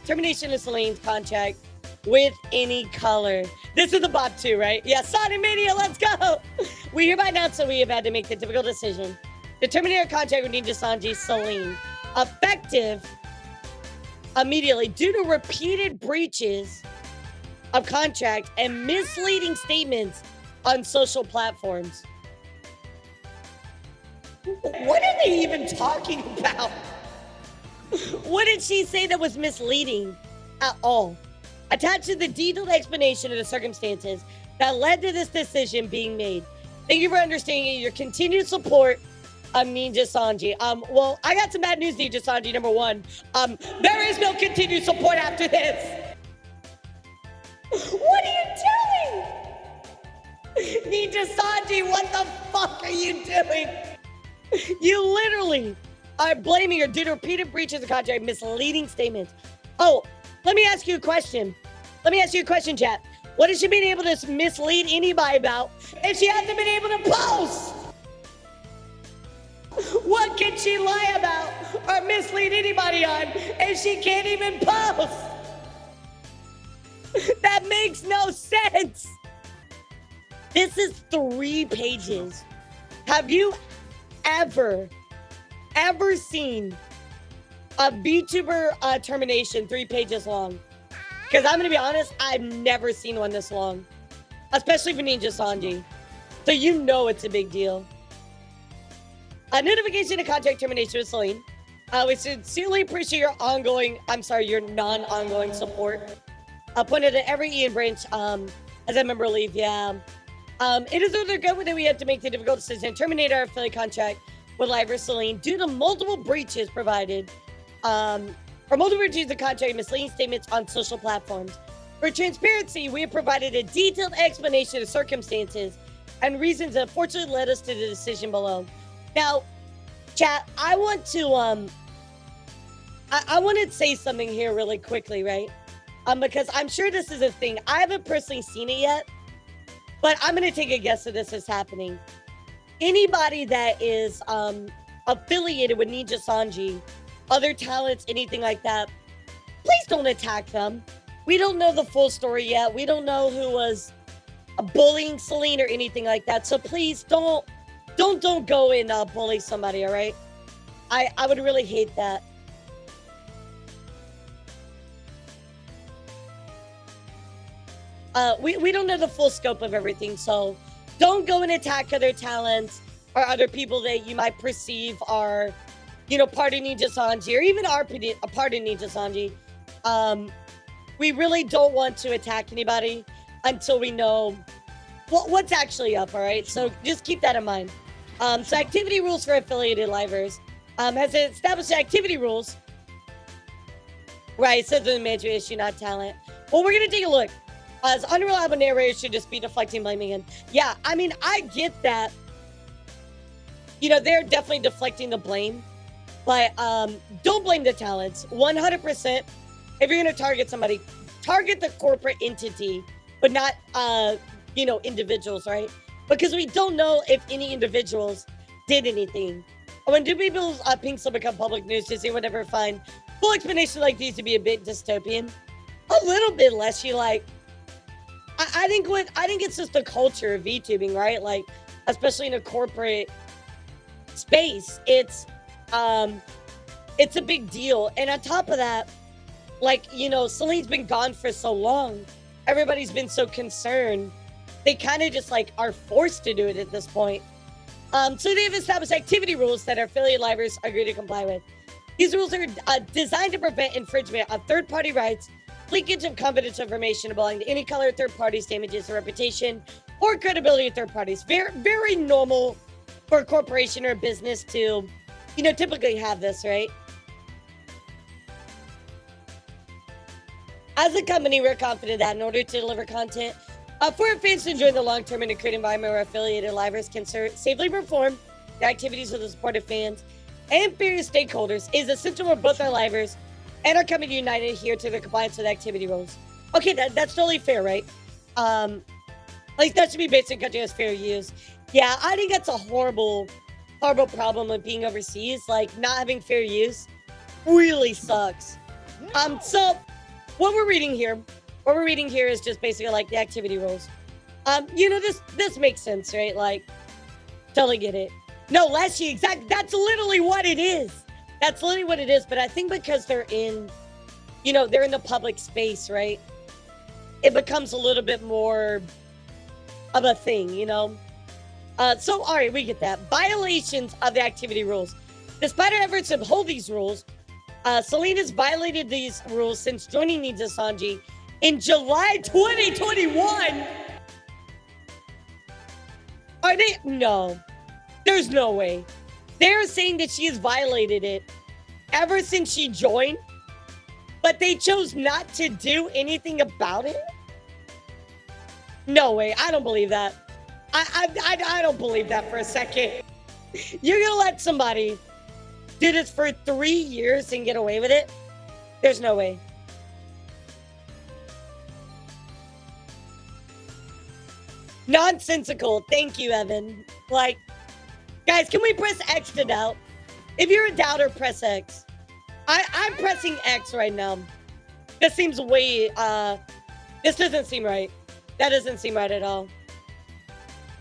termination of Selen's contract with any color. This is the bot too, right? Yeah, Sonic Mania, let's go! We hereby announce that we have had to make the difficult decision to terminate our contract with Nijisanji Selen, effective immediately due to repeated breaches of contract and misleading statements on social platforms. What are they even talking about? What did she say that was misleading at all? Attached to the detailed explanation of the circumstances that led to this decision being made. Thank you for understanding your continued support of Nijisanji. Well, I got some bad news, Nijisanji. Number one, there is no continued support after this. What are you doing? Nijisanji, what the fuck are you doing? You literally are blaming her due to repeated breaches of contract, misleading statements. Oh, let me ask you a question. Chat. What has she been able to mislead anybody about if she hasn't been able to post? What can she lie about or mislead anybody on if she can't even post? That makes no sense. This is 3 pages. Have you ever seen a Vtuber termination 3 pages long? Because I'm going to be honest, I've never seen one this long. Especially for Nijisanji. So you know it's a big deal. A notification of contract termination with Selen. We sincerely appreciate your your non-ongoing support. Pointed at every Ian branch as a member leave, yeah. It is further good that we have to make the difficult decision to terminate our affiliate contract with Live Selen due to multiple breaches provided. For multiple breaches of contract and misleading statements on social platforms. For transparency, we have provided a detailed explanation of circumstances and reasons that unfortunately led us to the decision below. Now, chat, I want to say something here really quickly, right? Because I'm sure this is a thing. I haven't personally seen it yet, but I'm going to take a guess that this is happening. Anybody that is affiliated with Nijisanji, other talents, anything like that, please don't attack them. We don't know the full story yet. We don't know who was bullying Selen or anything like that. So please don't go and bully somebody, all right? I would really hate that. We don't know the full scope of everything, so don't go and attack other talents or other people that you might perceive are, part of Nijisanji, or even are a part of Nijisanji. We really don't want to attack anybody until we know what's actually up, all right? So just keep that in mind. So activity rules for affiliated livers. Has established activity rules. Right, it says the management issue, not talent. Well, we're going to take a look. As unreliable narrators should just be deflecting, blaming him. Yeah, I mean, I get that. They're definitely deflecting the blame. But don't blame the talents. 100%. If you're going to target somebody, target the corporate entity, but not, individuals, right? Because we don't know if any individuals did anything. When do people's pinks will become public news, does anyone ever find full explanation like these to be a bit dystopian? A little bit less. I think it's just the culture of VTubing, right? Like, especially in a corporate space, it's a big deal. And on top of that, Selen's been gone for so long. Everybody's been so concerned. They kind of just are forced to do it at this point. So they've established activity rules that our affiliate livers agree to comply with. These rules are designed to prevent infringement of third-party rights, leakage of confidential information belonging to any color, third parties, damages the reputation or credibility of third parties. Very, very normal for a corporation or a business to, typically have this, right? As a company, we're confident that in order to deliver content for our fans to enjoy the long-term and a creative environment where affiliated livers can safely perform the activities of the supportive fans and various stakeholders, is essential for both our livers and our company united here to the compliance with activity rules. Okay, that's totally fair, right? That should be based in country as fair use. Yeah, I think that's a horrible problem with being overseas. Not having fair use really sucks. So what we're reading here is just basically like the activity rules. You know, this makes sense, right? Like, totally get it. No, Leshy, exactly. That's literally what it is. That's literally what it is. But I think because they're in, you know, they're in the public space, right? It becomes a little bit more of a thing, you know? So, all right, we get that. Violations of the activity rules. Despite our efforts to uphold these rules, Selen has violated these rules since joining Nijisanji in July 2021. Are they? No. There's no way. They're saying that she has violated it ever since she joined, but they chose not to do anything about it? No way. I don't believe that. I don't believe that for a second. You're gonna let somebody do this for 3 years and get away with it? There's no way. Nonsensical. Thank you, Evan. Like, guys, can we press X to doubt? If you're a doubter, press X. I'm pressing X right now. This seems way, this doesn't seem right. That doesn't seem right at all.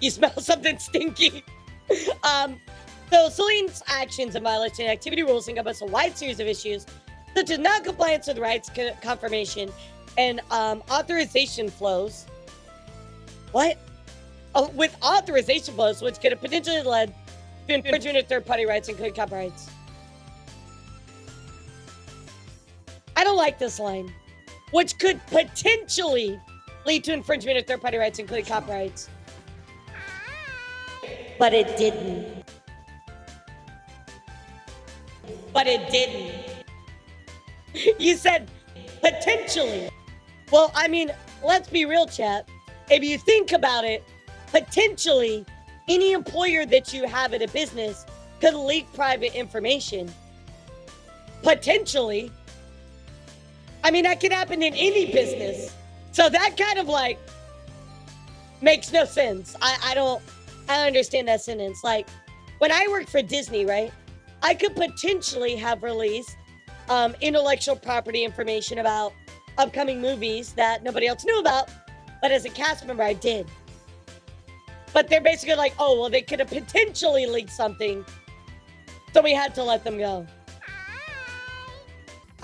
You smell something stinky. So Selen's actions and violation of activity rules encompass a wide series of issues, such as non-compliance with rights confirmation and authorization flows. What? Oh, with authorization flows, which could have potentially led to infringement of third-party rights, including copyrights. I don't like this line. Which could potentially lead to infringement of third-party rights, including copyrights. But it didn't. But it didn't. You said potentially. Well, I mean, let's be real, chat. If you think about it, potentially any employer that you have at a business could leak private information. Potentially. I mean, that could happen in any business. So that kind of like makes no sense. I don't understand that sentence. Like, when I worked for Disney, right? I could potentially have released intellectual property information about upcoming movies that nobody else knew about, but as a cast member, I did. But they're basically like, oh, well, they could have potentially leaked something, so we had to let them go.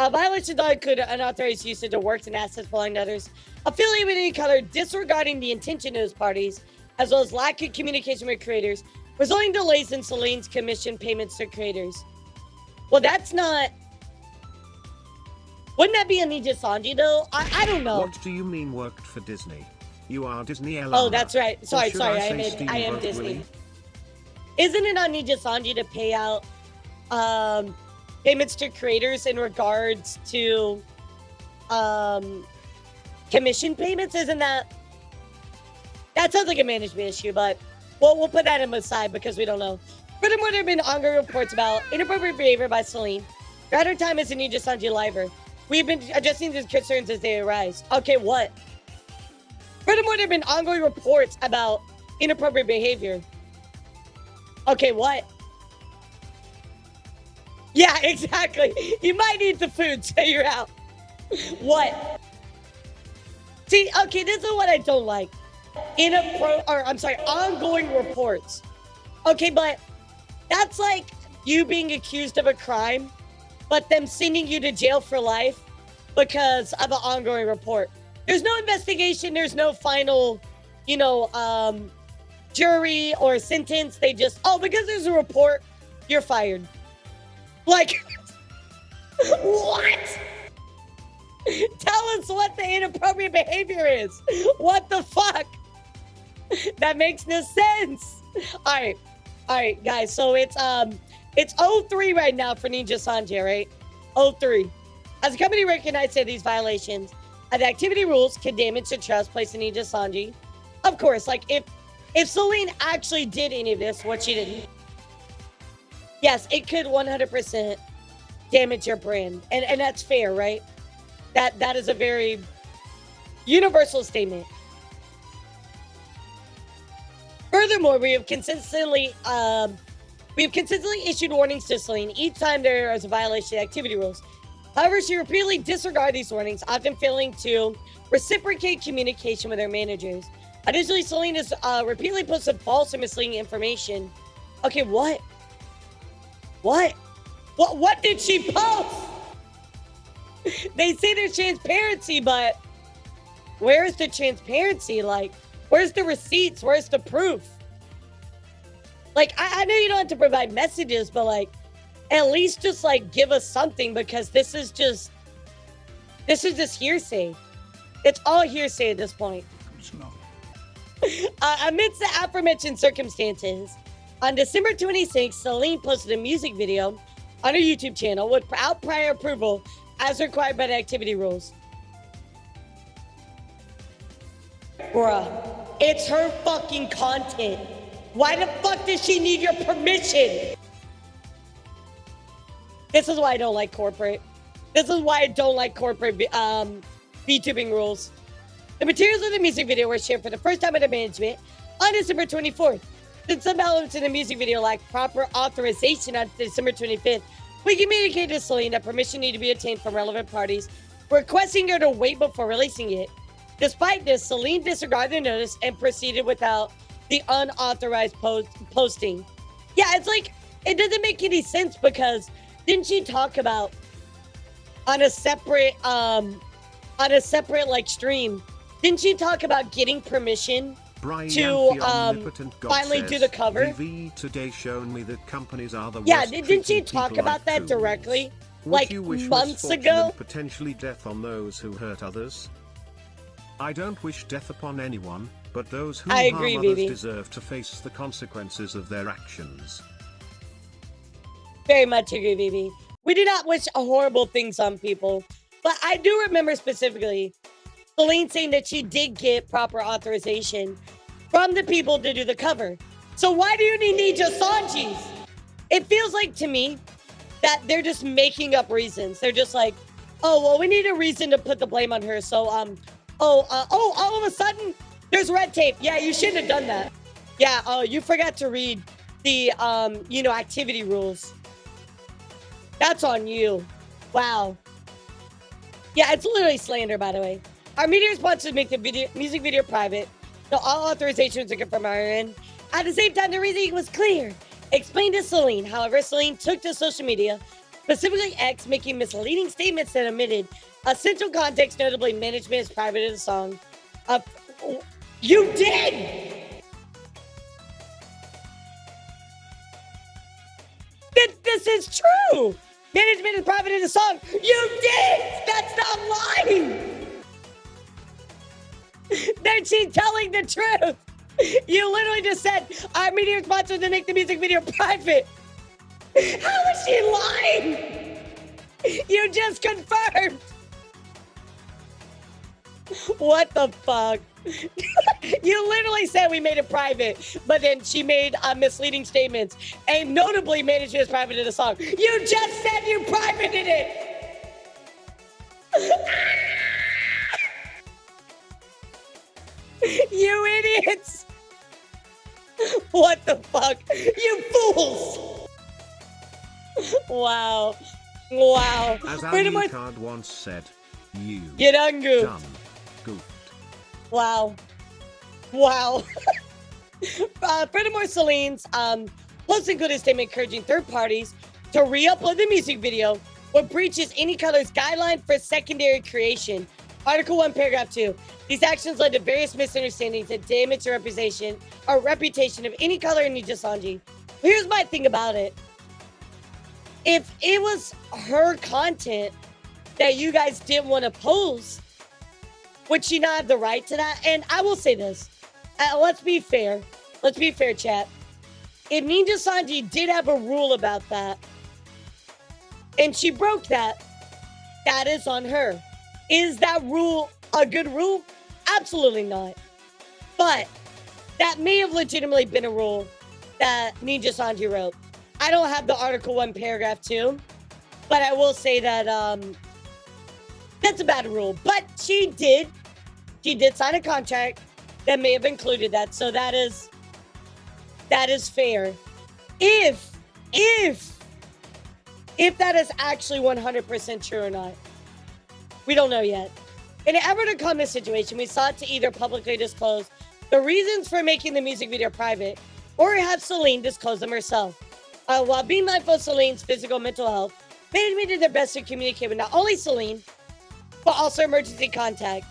A violation dog could unauthorized usage of works and assets belonging to others, affiliated with any color, disregarding the intention of those parties, as well as lack of communication with creators, resulting in delays in Selen's commission payments to creators. Well, that's not... Wouldn't that be a Nijisanji, though? I don't know. What do you mean worked for Disney? You are Disney Elara. Oh, that's right. Sorry, I am Disney. Willie? Isn't it on Nijisanji to pay out payments to creators in regards to commission payments? Isn't that... That sounds like a management issue, but we'll put that in the side because we don't know. Furthermore, there have been ongoing reports about inappropriate behavior by Selen throughout her time as a Nijisanji liver. We've been addressing these concerns as they arise. Okay, what? Furthermore, there have been ongoing reports about inappropriate behavior. Okay, what? Yeah, exactly. You might need the food, so you're out. What? See, okay, this is what I don't like. Ongoing reports. Okay, but that's like you being accused of a crime, but them sending you to jail for life because of an ongoing report. There's no investigation. There's no final, jury or sentence. They just, because there's a report, you're fired. Like, what? Tell us what the inappropriate behavior is. What the fuck? That makes no sense. All right, guys. So it's 03 right now for Nijisanji, right? 03. As the company recognized that these violations of the activity rules can damage the trust placed in Nijisanji. Of course, like if Selen actually did any of this, what she didn't. Yes, it could 100% damage your brand, and that's fair, right? That is a very universal statement. Furthermore, we have consistently issued warnings to Selen each time there is a violation of activity rules. However, she repeatedly disregarded these warnings, often failing to reciprocate communication with her managers. Additionally, Selen has repeatedly posted false or misleading information. Okay, what? What did she post? They say there's transparency, but where's the transparency? Like, where's the receipts? Where's the proof? Like, I know you don't have to provide messages, but like, at least just like give us something, because this is just hearsay. It's all hearsay at this point. Amidst the aforementioned circumstances, on December 26th, Selen posted a music video on her YouTube channel without prior approval, as required by the activity rules. Bruh, it's her fucking content. Why the fuck does she need your permission? This is why I don't like corporate. This is why I don't like corporate VTubing rules. The materials of the music video were shared for the first time by the management on December 24th. Since some elements in the music video lacked proper authorization on December 25th, we communicated to Selen that permission needed to be obtained from relevant parties, requesting her to wait before releasing it. Despite this, Selen disregarded the notice and proceeded without the unauthorized posting. Yeah, it's like, it doesn't make any sense, because didn't she talk about on a separate like stream, didn't she talk about getting permission to finally do the cover? VV today shown me that companies are the yeah, didn't she talk about that directly like months ago? Potentially death on those who hurt others. I don't wish death upon anyone, but those who harm others deserve to face the consequences of their actions. Very much agree, Vivi. We do not wish horrible things on people, but I do remember specifically Selen saying that she did get proper authorization from the people to do the cover. So why do you need Nijisanjis? It feels like to me that they're just making up reasons. They're just like, oh, well, we need a reason to put the blame on her. So, all of a sudden, there's red tape. Yeah, you shouldn't have done that. Yeah, oh, you forgot to read the, activity rules. That's on you. Wow. Yeah, it's literally slander, by the way. Our media response is make the music video private, so all authorizations are confirmed on our end. At the same time, the reasoning was clear. Explained to Selen. However, Selen took to social media, specifically X, making misleading statements that omitted essential context, notably management is private of the song. You did! This is true! Management is private in the song. You did! That's not lying! Then she's telling the truth. You literally just said, our media sponsors to make the music video private. How is she lying? You just confirmed. What the fuck? You literally said we made it private, but then she made misleading statements. And notably, management is private in the song. You just said you privated it! You idiots! What the fuck? You fools! Wow. Wow. As Ali Card once said, you get ungoofed. Dumb goofed. Wow. Wow. Furthermore, Selen's post included a statement encouraging third parties to re-upload the music video what breaches any color's guideline for secondary creation. Article 1, paragraph 2. These actions led to various misunderstandings that damage the reputation of any color in Nijisanji. Here's my thing about it. If it was her content that you guys didn't want to post, would she not have the right to that? And I will say this. Let's be fair. Let's be fair, chat. If Nijisanji did have a rule about that, and she broke that, that is on her. Is that rule a good rule? Absolutely not. But that may have legitimately been a rule that Nijisanji wrote. I don't have the Article 1, paragraph 2, but I will say that that's a bad rule. But she did sign a contract that may have included that, so that is if that is actually 100% true or not. We don't know yet. In an effort to calm this situation, we sought to either publicly disclose the reasons for making the music video private or have Selen disclose them herself. While being mindful of Selen's physical and mental health, management did their best to communicate with not only Selen, but also emergency contact.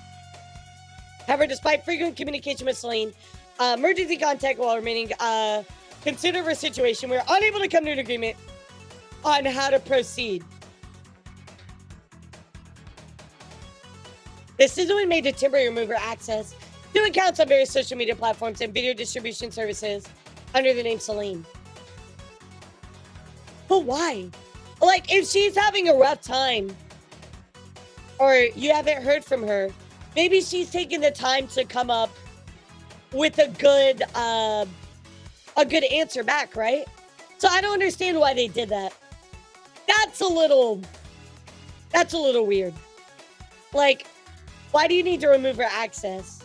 However, despite frequent communication with Selen, emergency contact while remaining considerate of her situation, we were unable to come to an agreement on how to proceed. This decision was made to temporarily remove her access to accounts on various social media platforms and video distribution services under the name Selen. But why? Like, if she's having a rough time, or you haven't heard from her, maybe she's taking the time to come up with a good answer back, right? So I don't understand why they did that. That's a little weird. Like, why do you need to remove her access?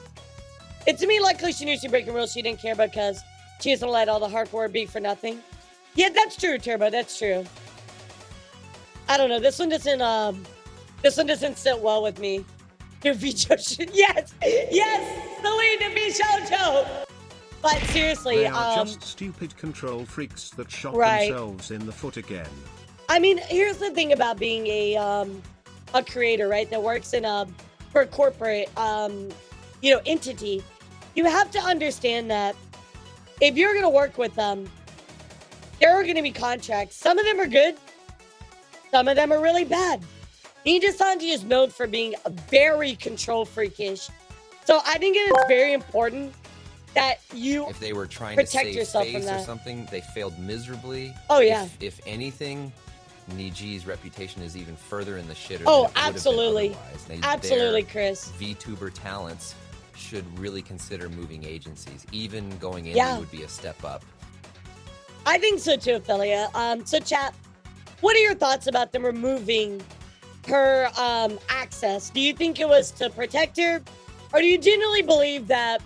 It to me, luckily she knew she breaking rules. She didn't care because she doesn't let all the hardcore be for nothing. Yeah, that's true, Turbo. That's true. I don't know. This one doesn't sit well with me. Yes, Selen to be Shoujo. But seriously, they are just stupid control freaks that shot themselves in the foot again. I mean, here's the thing about being a creator, right? That works in for a corporate entity. You have to understand that if you're gonna work with them, there are gonna be contracts. Some of them are good, some of them are really bad. Nijisanji is known for being a very control freakish. So I think it is very important that you if they were trying protect to save yourself face from that or something, they failed miserably. Oh yeah. If anything, Niji's reputation is even further in the shitter. Oh, than it absolutely. Absolutely, their Chris. Vtuber talents should really consider moving agencies. Even going in would be a step up. I think so too, Ophelia. So chat, what are your thoughts about them removing her access? Do you think it was to protect her? Or do you genuinely believe that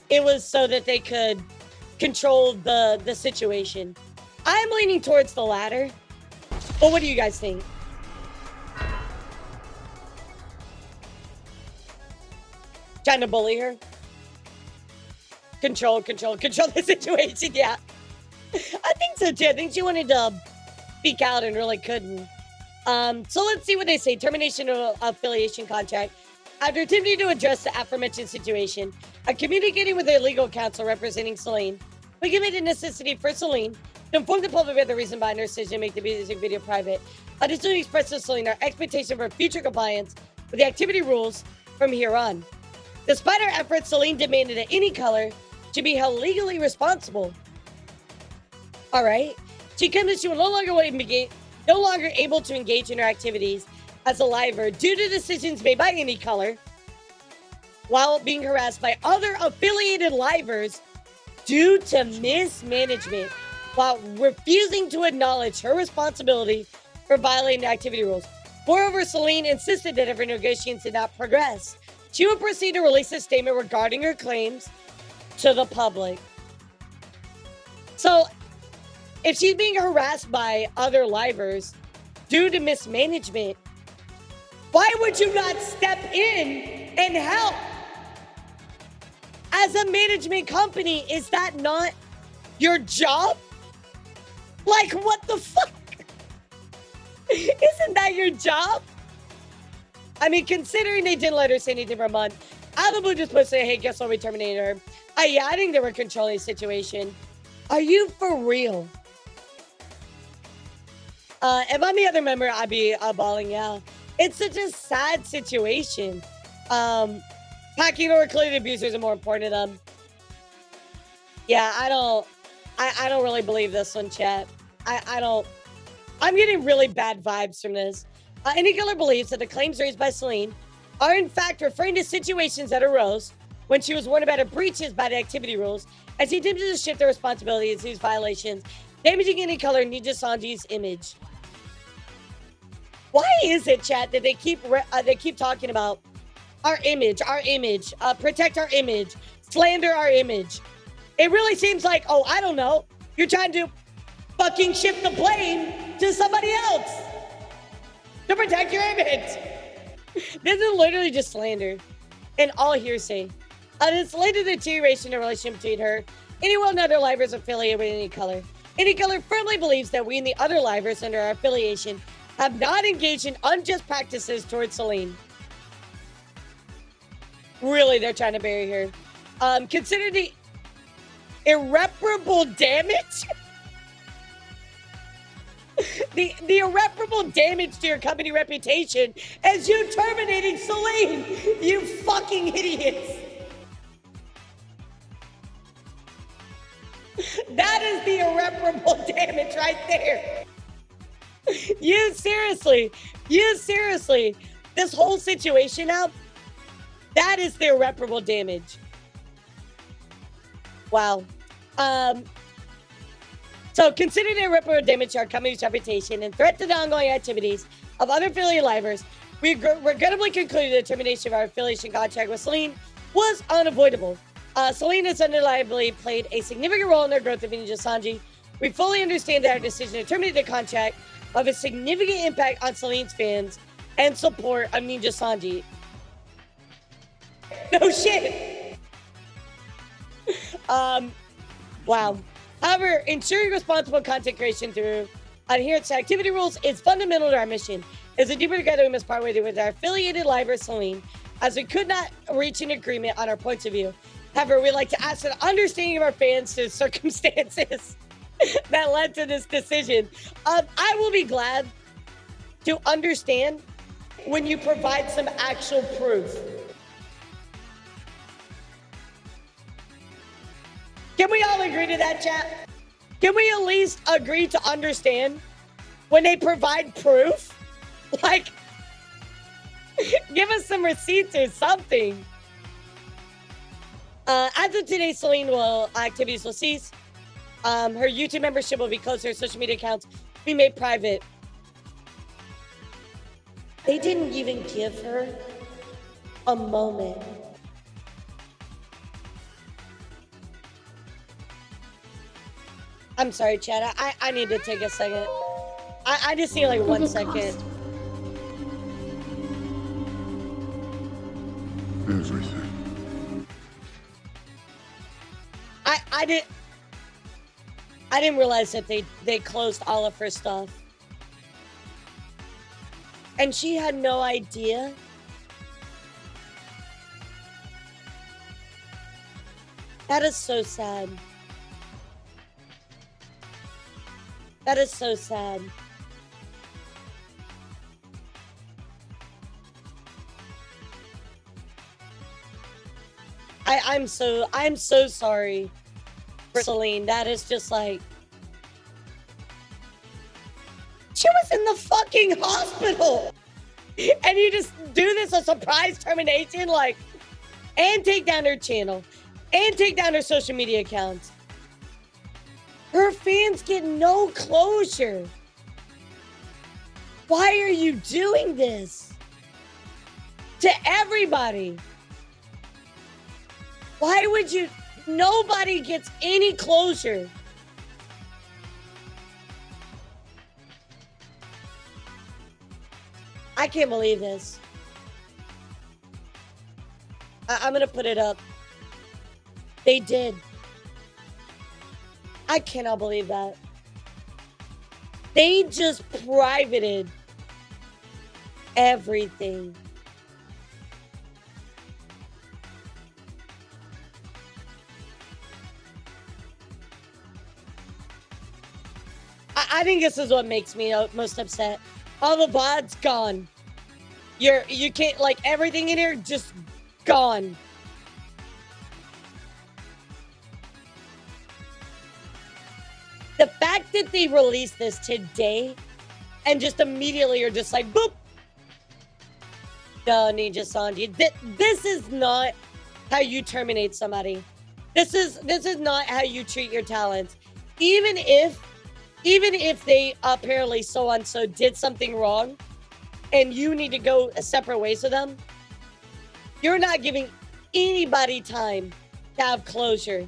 it was so that they could control the situation? I'm leaning towards the latter. But what do you guys think? Trying to bully her? Control the situation, yeah. I think so too. I think she wanted to speak out and really couldn't. So let's see what they say. Termination of affiliation contract. After attempting to address the aforementioned situation, communicating with their legal counsel representing Selen, we committed the necessity for Selen to inform the public about the reason behind her decision to make the music video private. Additionally, express to Selen our expectation for future compliance with the activity rules from here on. Despite our efforts, Selen demanded that any color should be held legally responsible. All right. She claimed that she was no longer able to engage in her activities as a liver due to decisions made by any color, while being harassed by other affiliated livers due to mismanagement, while refusing to acknowledge her responsibility for violating the activity rules. Moreover, Selen insisted that if her negotiations did not progress, she would proceed to release a statement regarding her claims to the public. So, if she's being harassed by other livers due to mismanagement, why would you not step in and help? As a management company, is that not your job? Like, what the fuck? Isn't that your job? I mean, considering they didn't let her say anything for a month, out of the blue just put say, hey, guess what, we terminated her. Yeah, I think they were controlling the situation. Are you for real? If I'm the other member, I'd be bawling, yeah. It's such a sad situation. Packing or included abusers are more important to them. Yeah, I don't really believe this one, chat. I'm getting really bad vibes from this. Any color believes that the claims raised by Selen are in fact referring to situations that arose when she was warned about her breaches by the activity rules, as he attempted to shift the responsibilities of these violations, damaging any color Nijisanji's image. Why is it, chat, that they keep talking about our image, protect our image, slander our image? It really seems like, oh, I don't know, you're trying to fucking shift the blame to somebody else to protect your image. This is literally just slander and all hearsay. It's led to the deterioration of the relationship between her, anyone and other livers affiliated with any color. Any color firmly believes that we and the other livers under our affiliation have not engaged in unjust practices towards Selen. Really, they're trying to bury her. Consider the irreparable damage. the irreparable damage to your company reputation as you terminating Selen. You fucking idiots. That is the irreparable damage right there. You seriously, this whole situation now, that is the irreparable damage. Wow. So consider the irreparable damage to our company's reputation and threat to the ongoing activities of other affiliate livers. We regrettably concluded the termination of our affiliation contract with Selen was unavoidable. Selen has undeniably played a significant role in the growth of Nijisanji. We fully understand that our decision to terminate the contract will have a significant impact on Selen's fans and support of Nijisanji. No shit. Wow. However, ensuring responsible content creation through adherence to activity rules is fundamental to our mission. As a deeper together, we must part with our affiliated liver Selen, as we could not reach an agreement on our points of view. However, we'd like to ask an understanding of our fans to circumstances that led to this decision. I will be glad to understand when you provide some actual proof. Can we all agree to that, chat? Can we at least agree to understand when they provide proof? Like, give us some receipts or something. As of today, Selen activities will cease. Her YouTube membership will be closed. Her social media accounts will be made private. They didn't even give her a moment. I'm sorry, Chad. I need to take a second. I just need like 1 second. Everything. I didn't realize that they closed all of her stuff. And she had no idea. That is so sad. That is so sad. I'm so sorry for Selen. That is just like, she was in the fucking hospital, and you just do this a surprise termination, like, and take down her channel, and take down her social media accounts. Her fans get no closure. Why are you doing this to everybody? Why would you? Nobody gets any closure. I can't believe this. I'm gonna put it up. They did. I cannot believe that. They just privated everything. I think this is what makes me most upset. All the VODs gone. You can't, like, everything in here just gone. The fact that they released this today and just immediately are just like, boop. No, Nijisanji. This is not how you terminate somebody. This is not how you treat your talents. Even if they apparently so-and-so did something wrong and you need to go separate ways with them, you're not giving anybody time to have closure.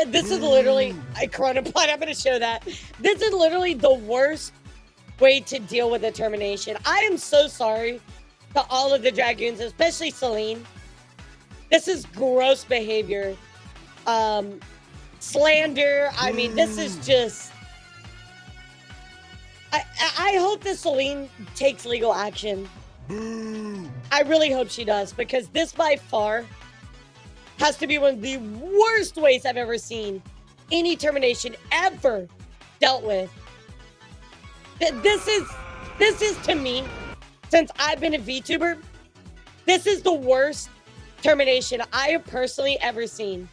This is literally a chronopod. I'm going to show that. This is literally the worst way to deal with a termination. I am so sorry to all of the Dragoons, especially Selen. This is gross behavior. Slander. I mean, this is just... I hope that Selen takes legal action. I really hope she does, because this by far has to be one of the worst ways I've ever seen any termination ever dealt with. This is to me, since I've been a VTuber, this is the worst termination I have personally ever seen.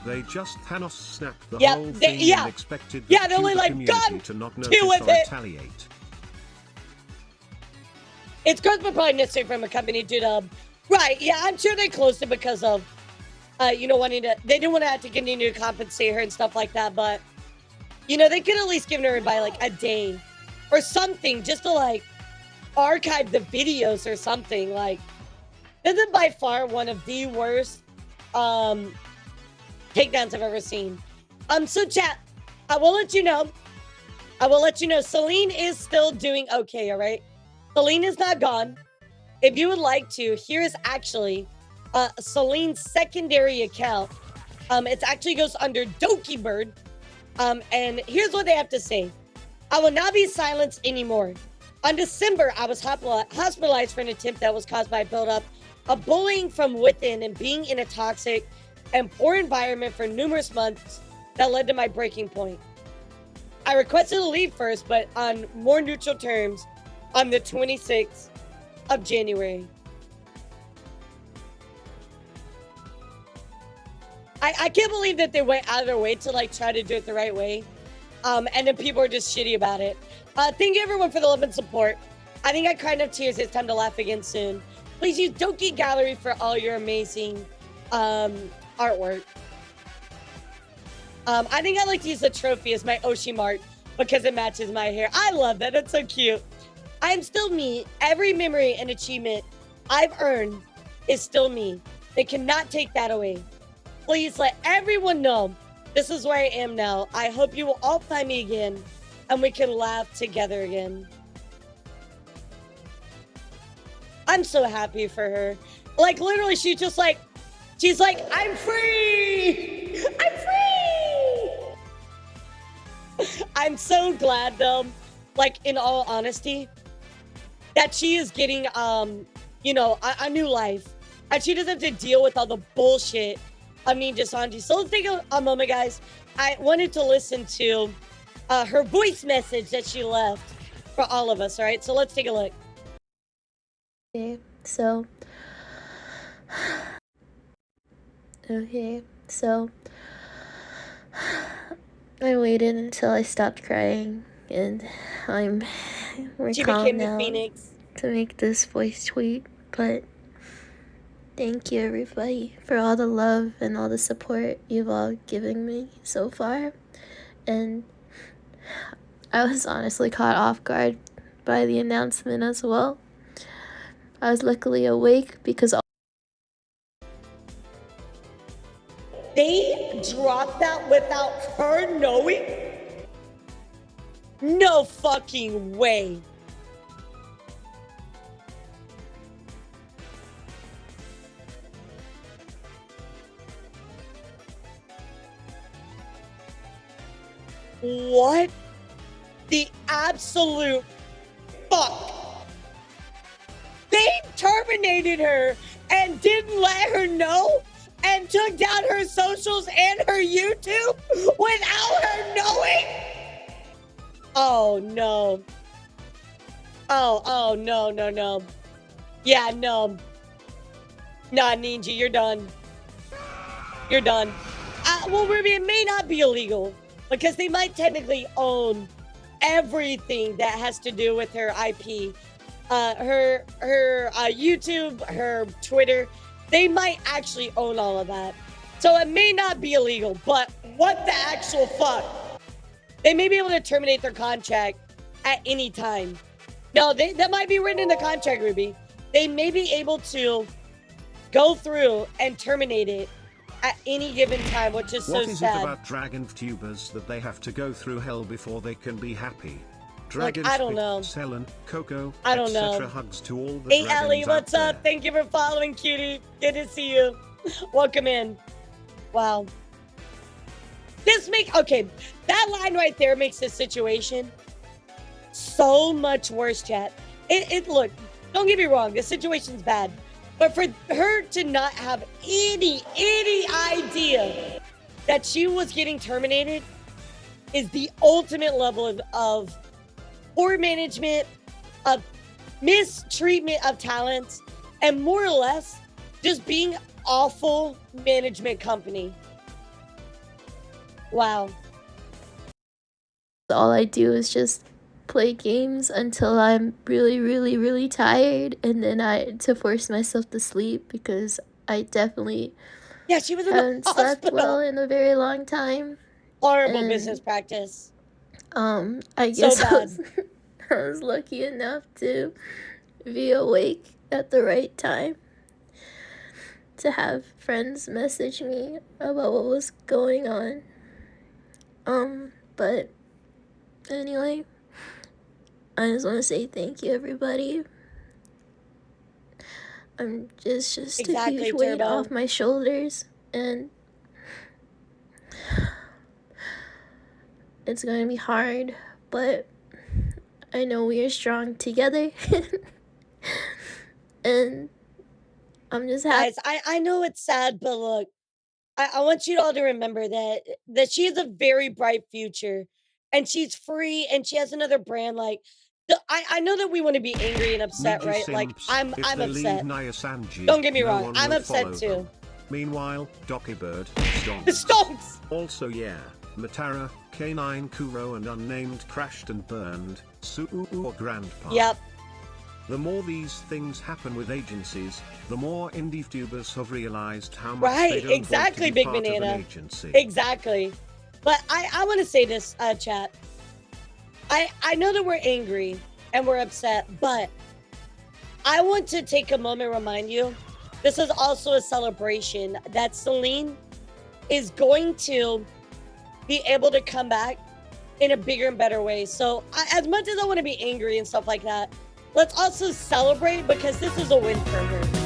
They just Thanos snapped the whole thing and expected the they're only like, community to not notice or retaliate. It's closed, but probably necessary from a company due to, right? Yeah, I'm sure they closed it because of, you know, wanting to. They didn't want to have to continue to compensate her and stuff like that. But, you know, they could at least given her by like a day or something, just to like archive the videos or something. Like, this is by far one of the worst takedowns I've ever seen. So chat, I will let you know. Selen is still doing okay, all right? Selen is not gone. If you would like to, here is actually Selen's secondary account. It actually goes under Doki Bird. And here's what they have to say. I will not be silenced anymore. On December, I was hospitalized for an attempt that was caused by buildup of bullying from within and being in a toxic and poor environment for numerous months that led to my breaking point. I requested to leave first, but on more neutral terms on the 26th of January. I can't believe that they went out of their way to like try to do it the right way. And then people are just shitty about it. Thank you everyone for the love and support. I think I cried enough tears. It's time to laugh again soon. Please use Doki Gallery for all your amazing artwork. I think I like to use the trophy as my Oshimart because it matches my hair. I love that. That's so cute. I am still me. Every memory and achievement I've earned is still me. They cannot take that away. Please let everyone know this is where I am now. I hope you will all find me again and we can laugh together again. I'm so happy for her. Like literally she's like, I'm free! I'm free! I'm so glad though, like in all honesty, that she is getting, you know, a new life. And she doesn't have to deal with all the bullshit of Nijisanji. So let's take a moment, guys. I wanted to listen to her voice message that she left for all of us, all right? So let's take a look. Okay, so I waited until I stopped crying, and I'm calm now to make this voice tweet, but thank you everybody for all the love and all the support you've all given me so far. And I was honestly caught off guard by the announcement as well. I was luckily awake because they dropped that without her knowing? No fucking way. What the absolute fuck? They terminated her and didn't let her know and took down her socials and her YouTube without her knowing? Oh no. Oh no. Yeah, no. Nah, Ninja, you're done. You're done. Well, Ruby, it may not be illegal because they might technically own everything that has to do with her IP. Her YouTube, her Twitter, they might actually own all of that. So it may not be illegal, but what the actual fuck? They may be able to terminate their contract at any time. No, that might be written in the contract, Ruby. They may be able to go through and terminate it at any given time, which is so sad. What is it about dragon Vtubers that they have to go through hell before they can be happy? Dragons, I don't know. Selen, Coco, I don't know. Hugs to all the hey, dragons Ellie, what's out up? Thank you for following, cutie. Good to see you. Welcome in. Wow. Okay, that line right there makes this situation so much worse, chat. Look, don't get me wrong, the situation's bad. But for her to not have any idea that she was getting terminated is the ultimate level of poor management, of mistreatment of talents, and more or less just being awful management company. Wow. All I do is just play games until I'm really tired, and then to force myself to sleep, because I definitely she was in haven't the slept well in a very long time. Horrible business practice. I guess so I was lucky enough to be awake at the right time to have friends message me about what was going on. But anyway, I just want to say thank you, everybody. I'm just a huge weight off my shoulders, and it's going to be hard, but I know we are strong together. And I'm just happy. Guys, I know it's sad, but look, I want you all to remember that she has a very bright future, and she's free, and she has another brand. Like, I know that we want to be angry and upset, right? Like, I'm upset. Nijisanji, don't get me wrong, I'm upset too. Meanwhile, Dokibird, stonks. Also, yeah, Matara, K9 Kuro, and Unnamed crashed and burned. Su'u Grandpa. Yep. The more these things happen with agencies, the more indie Vtubers have realized how much they don't exactly, want to be Big part Banana. of an agency. Exactly. But I want to say this, chat. I know that we're angry and we're upset, but I want to take a moment and remind you, this is also a celebration that Selen is going to be able to come back in a bigger and better way. So as much as I want to be angry and stuff like that, let's also celebrate, because this is a win for her.